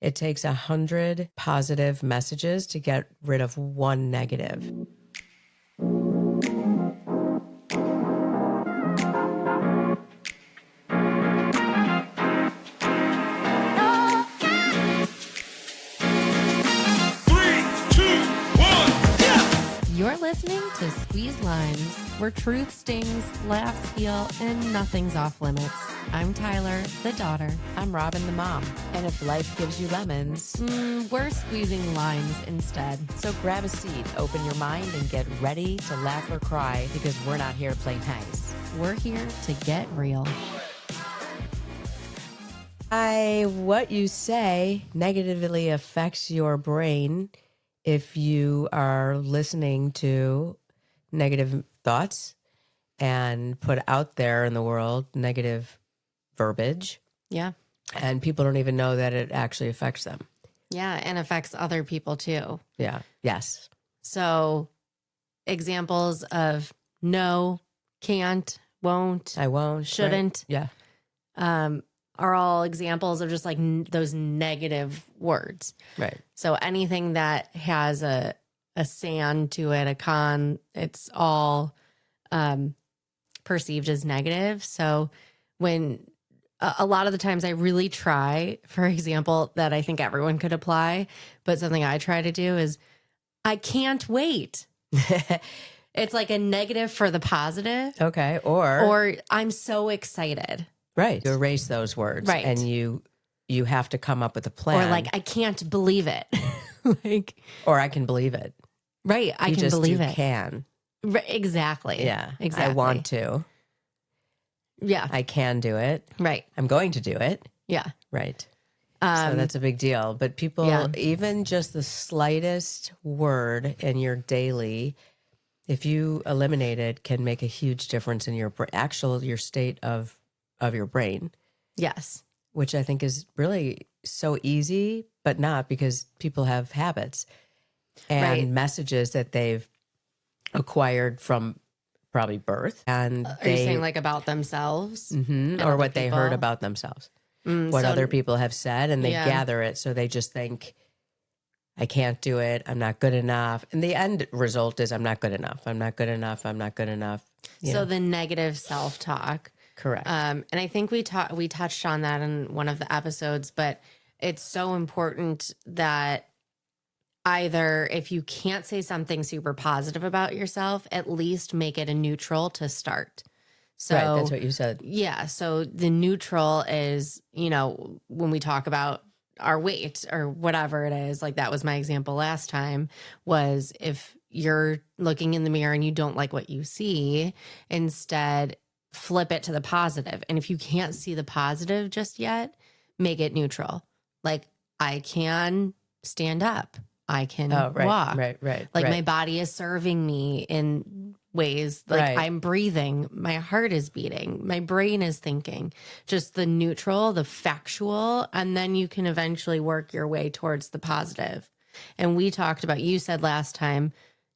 It takes 100 positive messages to get rid of one negative. You're listening to Squeeze Lines, where truth stings, laughs heal, and nothing's off limits. I'm Tyler, the daughter. I'm Robin, the mom. And if life gives you lemons, We're squeezing lines instead. so grab a seat, open your mind, and get ready to laugh or cry because we're not here to play nice. We're here to get real. What you say negatively affects your brain if you are listening to negative thoughts and put out there in the world negative verbiage, Yeah. and people don't even know that it actually affects them. Yeah, and affects other people too. Yeah. Yes. So examples of no, can't, won't, I won't. shouldn't, Right? Yeah. are all examples of just like those negative words. Right. So anything that has a san to it, a con, it's all perceived as negative. So when a lot of the times I really try, for example, that I think everyone could apply, but something I try to do is I can't wait. It's like a negative for the positive. Okay. Or Or I'm so excited. right. You erase those words. Right. And you have to come up with a plan. Or like, I can't believe it. Like, or I can believe it. right. I You can just believe you it. can. Right, exactly. Yeah. Exactly. I want to. Yeah. I can do it. Right. I'm going to do it. Yeah. Right. So that's a big deal. But people, yeah. even just the slightest word in your daily, if you eliminate it, can make a huge difference in your your state of your brain, Yes. which I think is really so easy, but not, because people have habits and Right. messages that they've acquired from probably birth, and Are you saying like about themselves? and or other what they heard people? about themselves, what so- other people have said, and they Yeah. gather it. So they just think, I can't do it. I'm not good enough. And the end result is I'm not good enough. I'm not good enough. I'm not good enough. You So know, the negative self-talk. correct. And I think we touched on that in one of the episodes, but it's so important that either if you can't say something super positive about yourself, at least make it a neutral to start. So right. That's what you said. yeah. So the neutral is, when we talk about our weight or whatever it is, like that was my example last time, was if you're looking in the mirror and you don't like what you see, instead flip it to the positive. And if you can't see the positive just yet, make it neutral. Like, I can stand up. I can walk. Right. Like, right. my body is serving me in ways, like Right. I'm breathing, my heart is beating, my brain is thinking. Just the neutral, the factual, and then you can eventually work your way towards the positive. And we talked about, you said last time,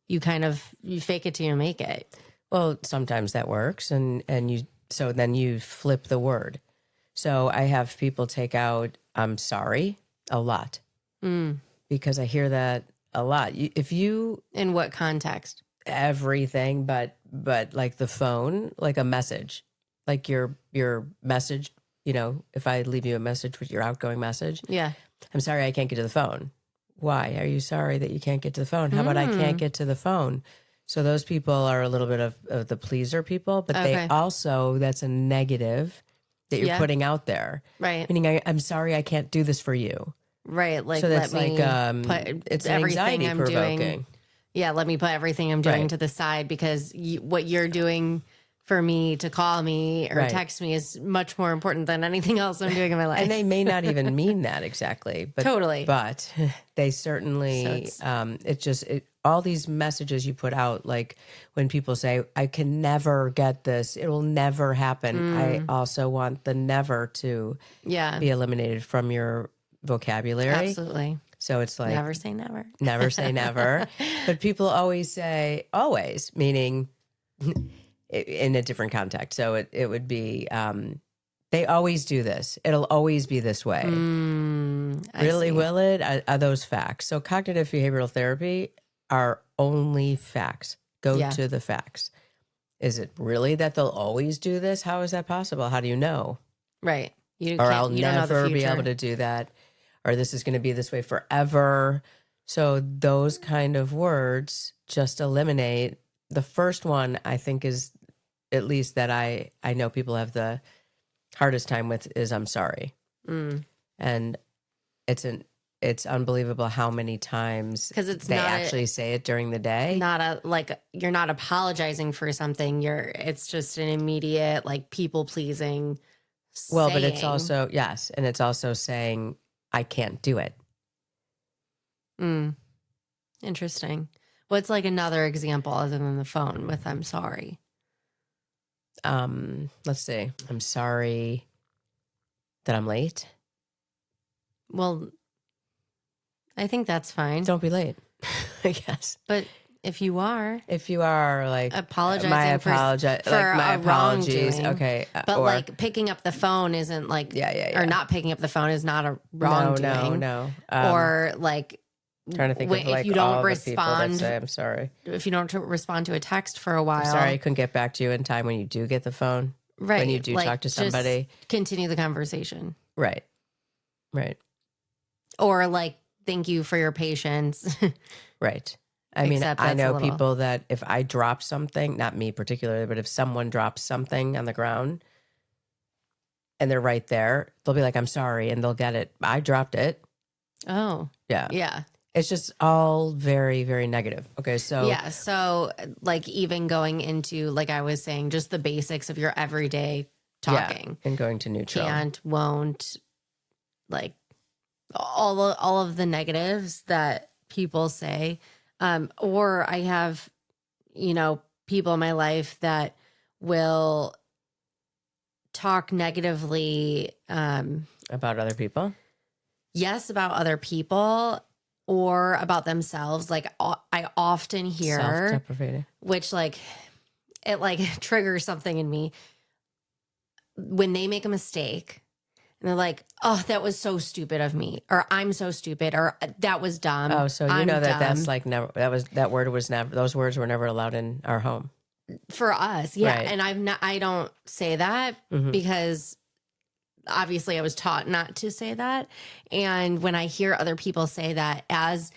you fake it till you make it. Well, sometimes that works, and so then you flip the word. So I have people take out "I'm sorry" a lot, because I hear that a lot. If you In what context? everything, but like the phone, like a message, like your message. If I leave you a message with your outgoing message, Yeah. I'm sorry I can't get to the phone. Why are you sorry that you can't get to the phone? How about I can't get to the phone? So those people are a little bit of the pleaser people, but they Okay. also, that's a negative that you're Yeah. putting out there. Right. Meaning, I'm sorry I can't do this for you. Right. Like, So that's let me put it's an everything anxiety I'm provoking. doing. Yeah. Let me put everything I'm doing Right. to the side, because what you're doing for me to call me or Right. text me is much more important than anything else I'm doing in my life. And they may not even mean that exactly, but Totally. But they certainly, all these messages you put out, like when people say, "I can never get this; it will never happen." I also want the "never" to Yeah. be eliminated from your vocabulary. Absolutely. So it's like Never say never. never say never, but people always say always, meaning in a different context. So it would be, they always do this. It'll always be this way. Really, see. will it? Are those facts? So cognitive behavioral therapy are only facts. Go Yeah. to the facts. Is it really that they'll always do this? How is that possible? How do you know? Right. You Or I'll can't. You don't know the never be future. able to do that. Or this is going to be this way forever. So those kind of words just eliminate. The first one I think is, at least that I know people have the hardest time with, is I'm sorry. And it's unbelievable how many times Because it's they not actually say it during the day. you're not apologizing for something. It's just an immediate like people pleasing. Well, but it's also, yes, and it's also saying I can't do it. Interesting. What's like another example other than the phone with I'm sorry? Let's see. I'm sorry that I'm late. Well, I think that's fine. Don't be late, I guess. But if you are like apologizing my for my a apologies. wrongdoing, Okay, but or, like picking up the phone isn't like or not picking up the phone is not a wrongdoing. No. Or like trying to think of like if you don't all the people that respond, say I'm sorry. if you don't respond to a text for a while, I'm sorry I couldn't get back to you in time when you do get the phone. right? When you do like, talk to somebody, just continue the conversation, right. or like thank you for your patience. Right. I mean, Except I that's a know little- people that if I drop something, not me particularly, but if someone drops something on the ground and they're right there, they'll be like, I'm sorry, and they'll get it. I dropped it. Oh, Yeah. yeah. It's just all very, very negative. Okay. So, Yeah. So, like, even going into, like I was saying, just the basics of your everyday talking. and going to neutral. Can't, won't, like all of the negatives that people say. Or I have, people in my life that will talk negatively, About other people. yes, about other people or about themselves. Like I often hear, Self-deprecating. which like it like triggers something in me when they make a mistake and they're like, oh, that was so stupid of me, or I'm so stupid, or that was dumb. Oh, so I'm that dumb. that's like never, those words were never allowed in our home. For us. Yeah. Right. And I don't say that because obviously I was taught not to say that. And when I hear other people say that as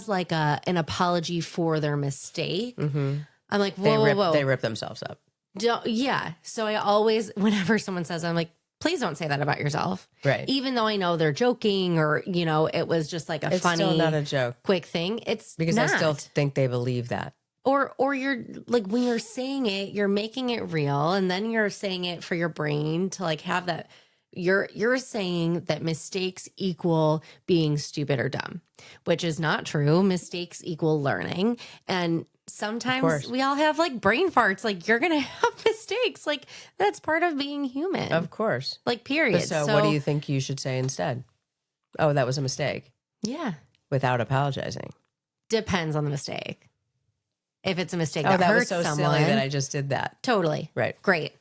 like an apology for their mistake, I'm like, whoa. They rip themselves up. Yeah. So I always, whenever someone says, I'm like, please don't say that about yourself. Right. Even though I know they're joking or, it was just like It's funny, still not a joke. quick thing. It's Because not. I still think they believe that. Or you're like, when you're saying it, you're making it real, and then you're saying it for your brain to like have that. You're saying that mistakes equal being stupid or dumb, which is not true. Mistakes equal learning, and sometimes we all have like brain farts. Like you're gonna have mistakes. Like that's part of being human. Of course. Like period. So what do you think you should say instead? Oh, that was a mistake. Yeah. Without apologizing. Depends on the mistake. If it's a mistake that hurts was so someone, silly that I just did that. Totally. Right. Great.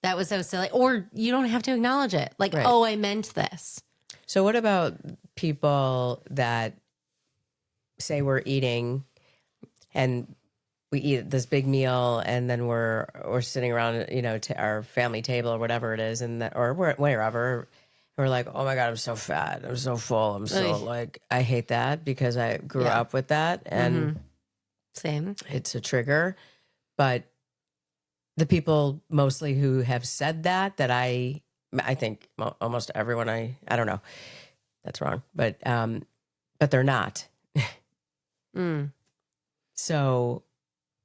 That was so silly. Or you don't have to acknowledge it. Like, Right. oh, I meant this. So what about people that say we're eating and we eat this big meal and then we're sitting around, to our family table or whatever it is, or wherever. We're like, oh my God, I'm so fat. I'm so full. I'm so like, I hate that because I grew up with that. And Same. it's a trigger. But the people mostly who have said that I think almost everyone, I don't know, that's wrong, but they're not. So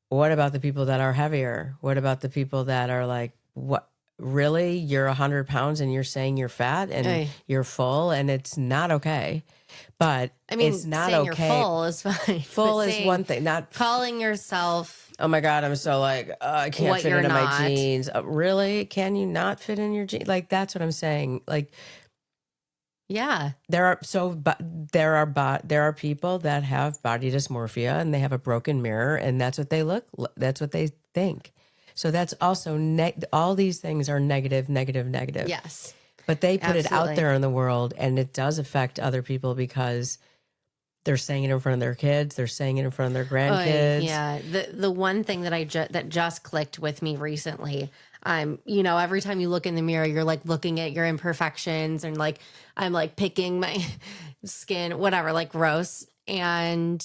what about the people that are heavier? What about the people that are like, what? Really? You're 100 pounds and you're saying you're fat and you're full, and it's not okay. But I mean, it's not saying okay. You're full is fine. Full is one thing. Not calling yourself. Oh my God, I'm so like, I can't fit into my jeans. Really? Can you not fit in your jeans? Like, that's what I'm saying. Like, yeah, there are people that have body dysmorphia and they have a broken mirror, and that's what that's what they think. So that's also all these things are negative. Yes. But they put it out Absolutely. there in the world, and it does affect other people because they're saying it in front of their kids. They're saying it in front of their grandkids. Yeah. The one thing that that just clicked with me recently, every time you look in the mirror, you're like looking at your imperfections and like, I'm like picking my skin, whatever, like gross. And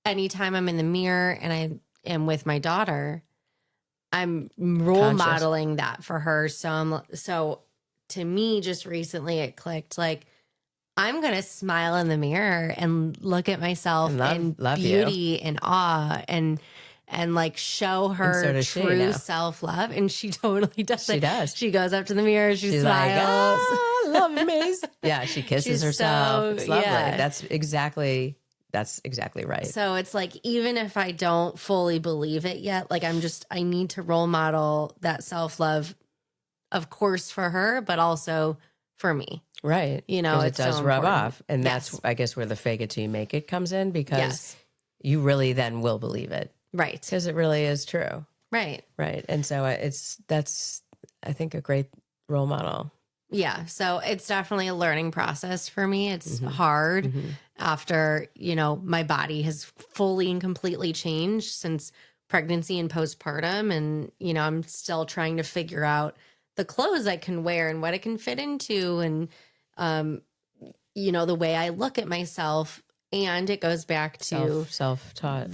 anytime I'm in the mirror and I am with my daughter, I'm role Conscious. modeling that for her. So to me, just recently it clicked like, I'm going to smile in the mirror and look at myself in love beauty and awe and like show her so does she true now. self-love. And she totally does. She does. She goes up to the mirror. She's She's smiles. like, "Ah, love me." Yeah, she kisses She's herself. so- It's lovely. yeah. That's exactly right. So it's like, even if I don't fully believe it yet, like I need to role model that self-love, of course, for her, but also for me. Right. You know, 'Cause it's it does so rub important. off. And Yes. that's, I guess, where the fake it till you make it comes in, because Yes. you really then will believe it, Right. because it really is true. Right. Right. And so that's, I think, a great role model. Yeah. So it's definitely a learning process for me. It's Mm-hmm. hard after, my body has fully and completely changed since pregnancy and postpartum. And, I'm still trying to figure out the clothes I can wear and what it can fit into. And, the way I look at myself. And it goes back to Self-talk.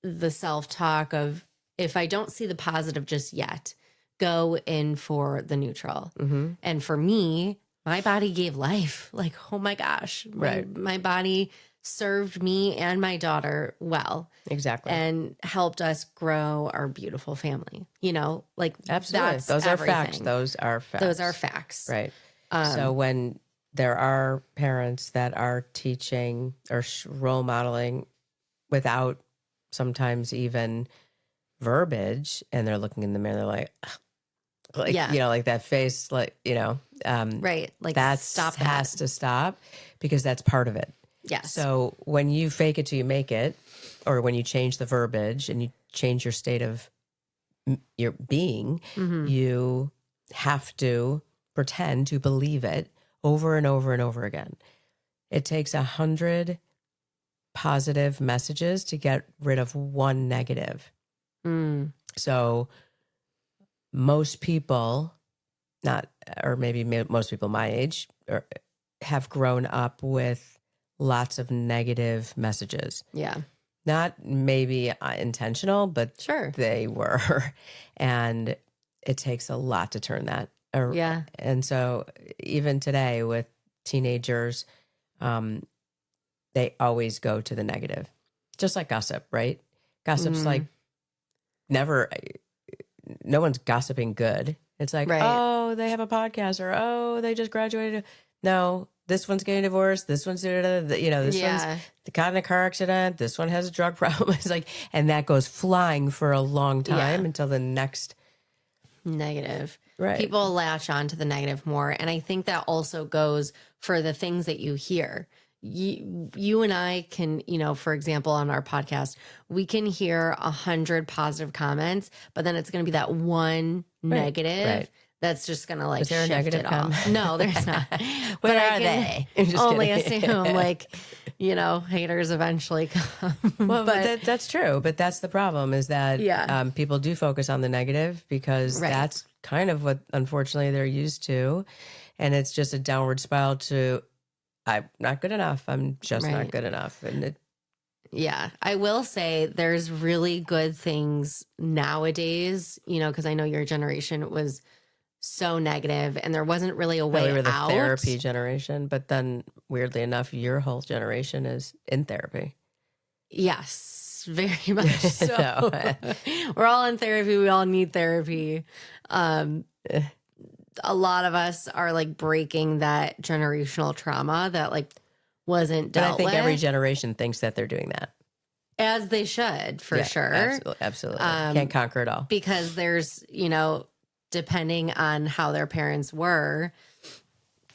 the self-talk of, if I don't see the positive just yet, go in for the neutral. Mm-hmm. And for me, my body gave life. Like, oh my gosh, Right. my body served me and my daughter well Exactly. and helped us grow our beautiful family. Like Absolutely. that's Those are facts. everything. Those are facts. Those are facts. Right. So when there are parents that are teaching or role modeling without sometimes even verbiage, and they're looking in the mirror, they're like, Yeah. like that face, like, Right. Like that stop has that. to stop, because that's part of it. Yes. So when you fake it till you make it, or when you change the verbiage and you change your state of your being, you have to pretend to believe it over and over and over again. It takes 100 positive messages to get rid of one negative. So most people, most people my age, have grown up with lots of negative messages. Yeah. Not maybe intentional, but Sure. they were. And it takes a lot to turn that. Yeah. And so even today with teenagers, they always go to the negative, just like gossip, right? Gossip's like no one's gossiping good. It's like, Right. oh, they have a podcast, or, oh, they just graduated. No, this one's getting divorced. This one's, this one's got in a car accident. This one has a drug problem. It's like, and that goes flying for a long time until the next negative. Right. People latch on to the negative more. And I think that also goes for the things that you hear. You and I can, for example, on our podcast, we can hear 100 positive comments, but then it's going to be that one negative that's just going to like Is there a shift negative it comment? off. No, there's not. Where I are can they? I'm just only kidding. assume haters eventually come. Well, but that's true. But that's the problem, is that people do focus on the negative, because that's kind of what, unfortunately, they're used to. And it's just a downward spiral to, I'm not good enough. I'm just not good enough. And I will say there's really good things nowadays, because I know your generation was so negative and there wasn't really a way we were the out. therapy generation, but then weirdly enough, your whole generation is in therapy. Yes, very much so. No. We're all in therapy. We all need therapy. A lot of us are like breaking that generational trauma that like wasn't dealt But I think every with, generation thinks that they're doing that. as they should, for sure. Absolutely. Can't conquer it all. Because there's, depending on how their parents were,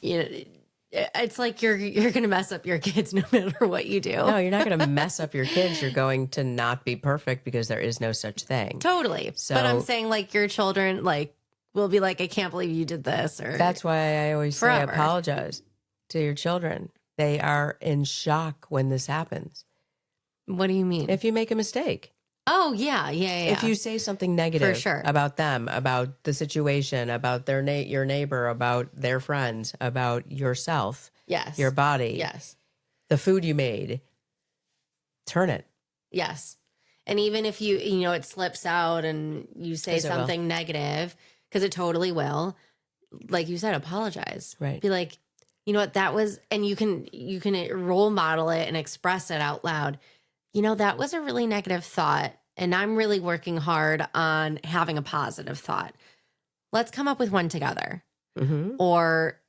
it's like you're going to mess up your kids no matter what you do. No, you're not going to mess up your kids. You're going to not be perfect, because there is no such thing. Totally. So- But I'm saying like your children, like will be like, I can't believe you did this. Or That's why I always say Forever. apologize to your children. They are in shock when this happens. what do you mean? If you make a mistake, Oh, yeah. if you say something negative sure. about them, about the situation, about your neighbor, about their friends, about yourself, Yes. your body, Yes. the food you made, turn it. Yes. And even if it slips out and you say 'Cause it will. something negative, because it totally will, like you said, apologize. Right. Be like, you know what, that was, and you can role model it and express it out loud. That was a really negative thought. And I'm really working hard on having a positive thought. Let's come up with one together. Mm-hmm. Or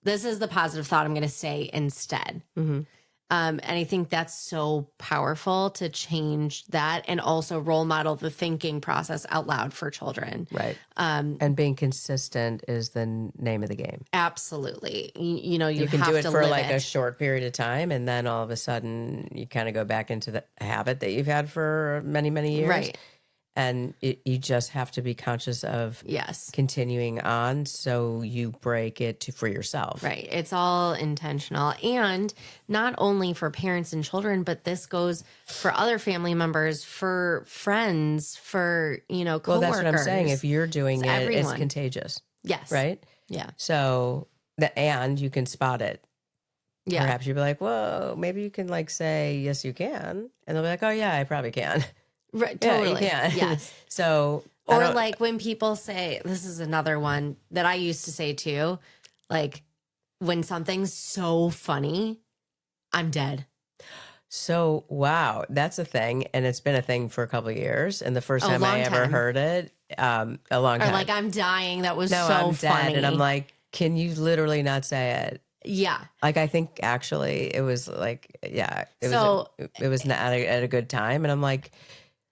this is the positive thought I'm going to say instead. Mm-hmm. And I think that's so powerful to change that and also role model the thinking process out loud for children. Right. And being consistent is the name of the game. Absolutely. You can have do it to for live like it. a short period of time, and then all of a sudden you kind of go back into the habit that you've had for many, many years. Right. And you just have to be conscious of Yes. continuing on so you break it for yourself. Right. It's all intentional. And not only for parents and children, but this goes for other family members, for friends, for, coworkers. Well, that's what I'm saying. If you're doing It's it, it's everyone. contagious. Yes. Right? Yeah. So, and you can spot it. Yeah. Perhaps you'll be like, whoa, maybe you can like say, yes, you can. And they'll be like, oh, yeah, I probably can. Right. Yeah, Totally. you can. Yes. So, Or like when people say, this is another one that I used to say too, like when something's so funny, I'm dead. So, wow, that's a thing. And it's been a thing for a couple of years. And the first time I ever time. heard it, a long Or time. like, I'm dying. That was No, so I'm funny. dead. And I'm like, can you literally not say it? yeah. Like, I think actually it was like, yeah, it was not at a good time. And I'm like,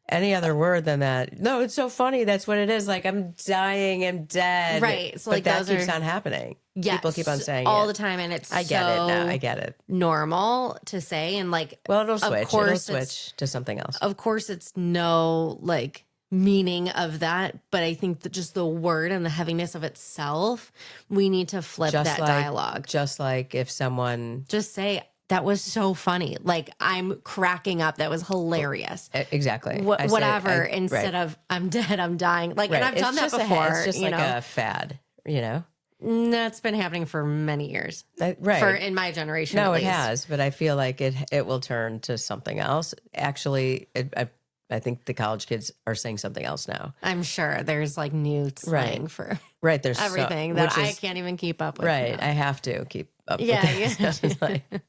any other word than that? No, it's so funny. That's what it is. Like, I'm dying, I'm dead. Right. So but like that those keeps are on happening. yes, People keep on saying all it. the time. And it's I get it now. I get it. normal to say. And like, Well, it'll switch. of course It'll switch to something else. Of course, it's no like meaning of that, but I think that just the word and the heaviness of itself, we need to flip that dialogue. Just like if someone Just say, that was so funny. Like, I'm cracking up. That was hilarious. exactly Whatever. Instead of I'm dead, I'm dying. Like, and I've done that before. It's just like a fad, That's been happening for many years. Right. For in my generation. No, at it least. has, but I feel like it will turn to something else. Actually, I think the college kids are saying something else now. I'm sure there's like new slang for There's everything that I can't even keep up with. Right. now. I have to keep up with Yeah. it. Yeah. It's like, I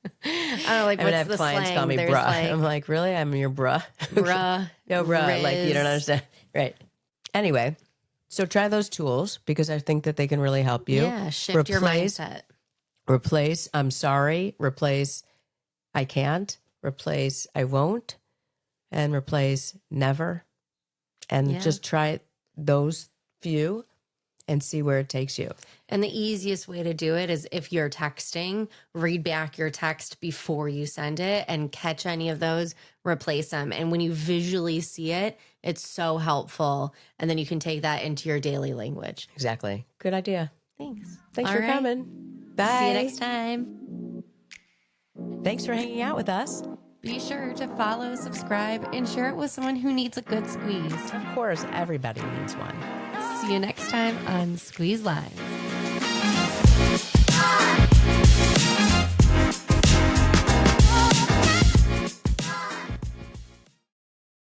don't know, like, I what's have the clients slang? call me There's bruh. like, I'm like, really? I'm your bruh? bruh. No, bruh. Like, you don't Riz. understand. Right. Anyway, so try those tools because I think that they can really help you. Yeah, shift your mindset. Replace, I'm sorry. Replace, I can't. Replace, I won't. And replace, never. And just try those few and see where it takes you. And the easiest way to do it is if you're texting, read back your text before you send it and catch any of those, replace them. And when you visually see it, it's so helpful. And then you can take that into your daily language. Exactly. Good idea. Thanks. Thanks All for right. coming. Bye. See you next time. Thanks for hanging out with us. Be sure to follow, subscribe, and share it with someone who needs a good squeeze. Of course, everybody needs one. See you next time on Squeeze Lives.